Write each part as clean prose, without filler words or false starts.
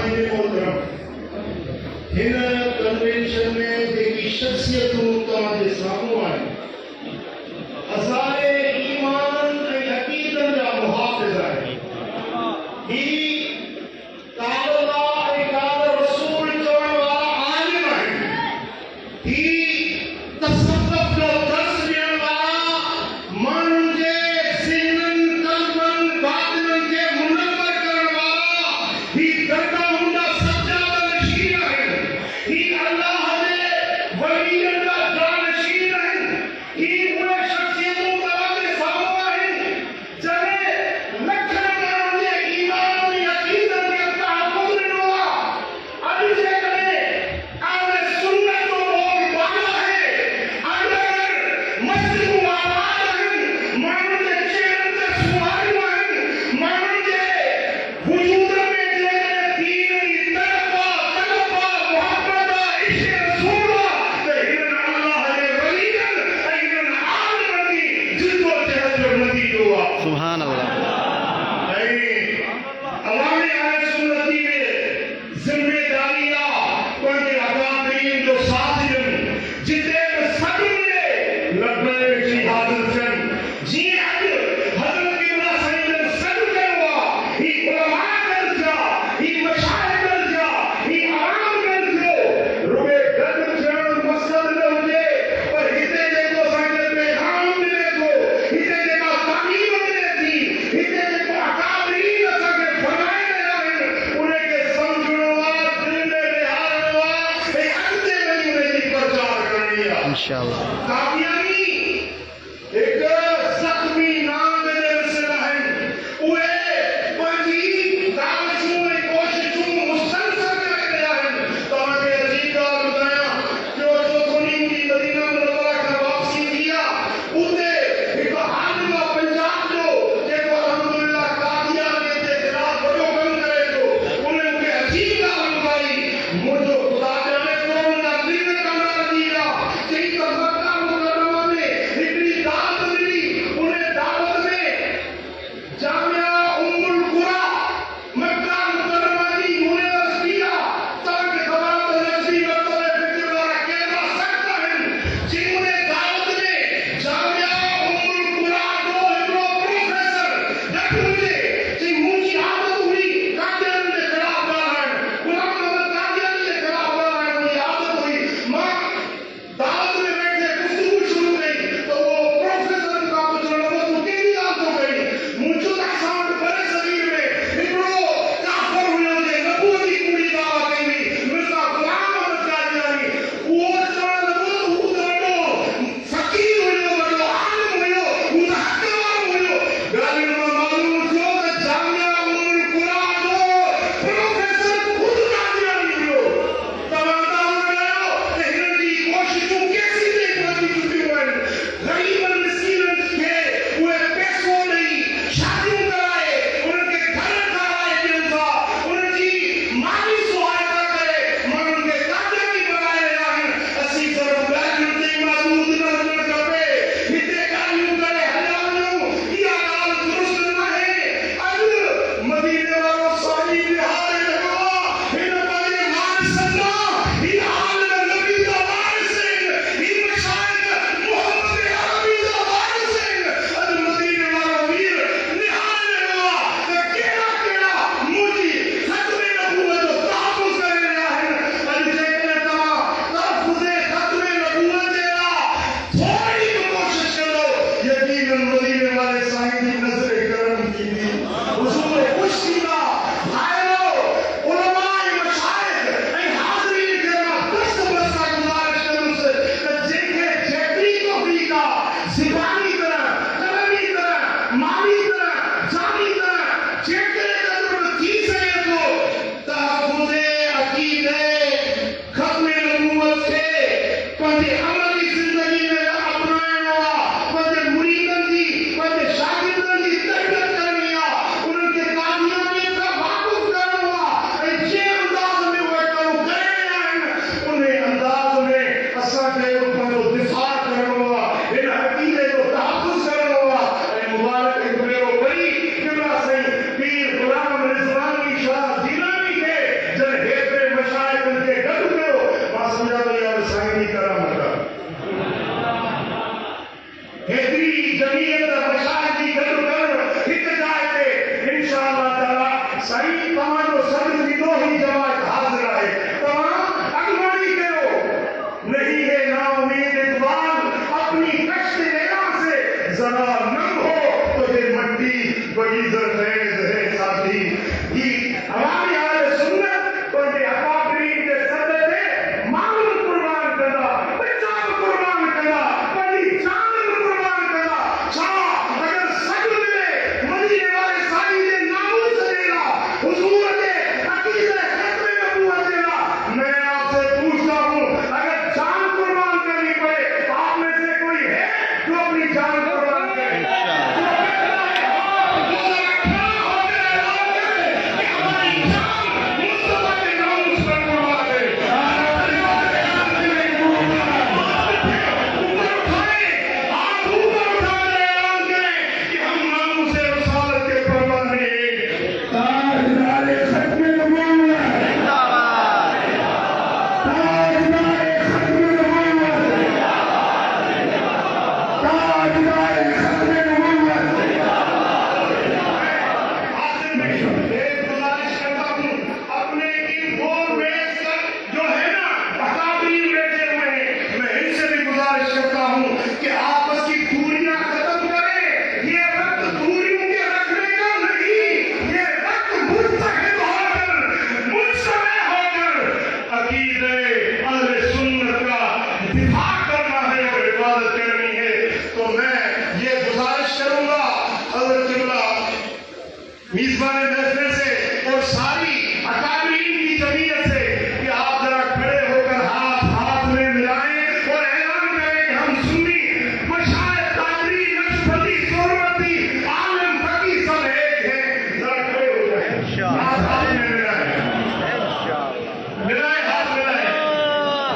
साईं मोहतरम हिन कन्वेंशन में जेकी शख्सियतूं तव्हांजे साम्हूं आहिनि असांजे ईमान ऐं अक़ीदनि जा मुहाफ़िज़ आहिनि। ही क़ाल अल्लाह ऐं क़ाल रसूल चवण वारा आलिम आहिनि। ही तसव्वुफ़ जो दर्स ॾियण वारा माण्हुनि जे ज़हननि क़ल्बनि बातिननि खे मुनव्वर करण वारा ही दर्गा हूंदा सज्जाद नशीन आहिनि। ही अल्लाह जे वलीअनि जा जानशीन आहिनि। ही उहे शख़्सियतूं तव्हांजे साम्हूं आहिनि जॾहिं लखनि माण्हुनि जे ईमान ऐं अक़ीदनि खे तहफ़्फ़ुज़ ॾिनो आहे। अॼु जेकॾहिं अहले सुन्नत जो बोल बाला आहे, अगर मस्जिदूं आबाद आहिनि, माण्हुनि जे चेहरनि ते सुवारियूं आहिनि, माण्हुनि जे वजूद में जेकॾहिं दीन जी तड़प मोहब्बत इश्क़ रसूल आहे त हिननि अल्लाह जे वलीअनि ऐं हिननि आलिमनि जी जिद्दोजहद जो नतीजो आहे। सुभान अल्लाह। अवामी अहले सुन्नती में जिम्मेदारी आहे पंहिंजे अकादरीन जो साथ ॾियनि जिते बि सभिनी जे लबैक जी हाज़िर थियनि। जीअं अॼु हज़रत क़िबला साईं जन सॾु कयो आहे, ही उलमा गॾु थिया, ही मशाइख़ गॾु थिया, ही आवाम गॾु थियो। रुॻे गॾु थियणु मक़सदु न हुजे पर हिते जेको असांखे पैगाम मिले थो, हिते जेका तालीम मिले थी, हिते जेको अकादरीन असांखे फरमाए रहिया आहिनि उनखे सम्झणो आहे, दिलि में विहारणो आहे ऐं अॻिते वञी उनजी प्रचार करणी आहे। इंशाअल्लाह। कादियानी हिकु ज़ख़्मी नांग जे मिसल आहिनि। उहे पंहिंजी काविशूं ऐं कोशिशूं मुसलसल करे रहिया आहिनि। तव्हांखे अजीब ॻाल्हि ॿुधायां, टियों चोथों ॾींहुं जी मदीना मुनव्वरा खां वापसी थी आहे। उते हिकु आलिम आहे पंजाब जो जेको अल्हम्दुलिल्लाह कादियानियत जे ख़िलाफ़ वॾो कमु करे थो। उन मूंखे अजीब ॻाल्हि ॿुधाई, मुंहिंजो ख़ुदा ॼाणे थो उन जा दिलि कंदा रही विया। चई त मक्का صحیح تمام صدر کی دو ہی جماعت حاضر ہے تمام اگمانی کرو نہیں ہے نا امید اقبال اپنی کشت لینا سے ذرا ننگ ہو تو یہ مٹی بڑی زرخیز ہے ساتھی یہ ہماری حال سنت اور یہ اکابرین کے صدر ہے معلوم قربان کرنا بچہ قربان کرنا بڑی جان قربان کرنا شاہ اگر سب ملے مدینے والے ساری نے ناموس دینا حضور کے عقیدے ختم نبوت دینا میں آپ سے پوچھتا ہوں اگر جان قربان کرنی پڑے آپ میں سے کوئی ہے جو اپنی جان قربان کرے میزبان محفل سے اور ساری اکابرین کی جمعیت سے کہ آپ ذرا کھڑے ہو کر ہاتھ میں ملائیں اور اعلان کریں کہ ہم سنی مشائخ قادری نقشبندی سہروردی عالم فقیہ سب ایک ہیں ذرا کھڑے ہو جائیں ہاتھ میں ملائیں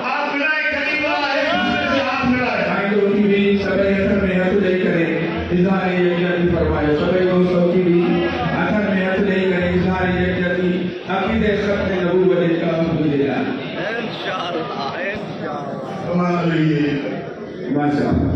ہاتھ ملائیں قریب آئے دوسرے سے ہاتھ ملائیں سبھی اثر میں ہاتھ لے کریں اظہار یکجہتی فرمائے سبھی دوستوں کی بھی اثر میں ہاتھ لے کریں اظہار یکجہتی عقیدہ ختم نبوت کا الحمدللہ انشاءاللہ ماشاء اللہ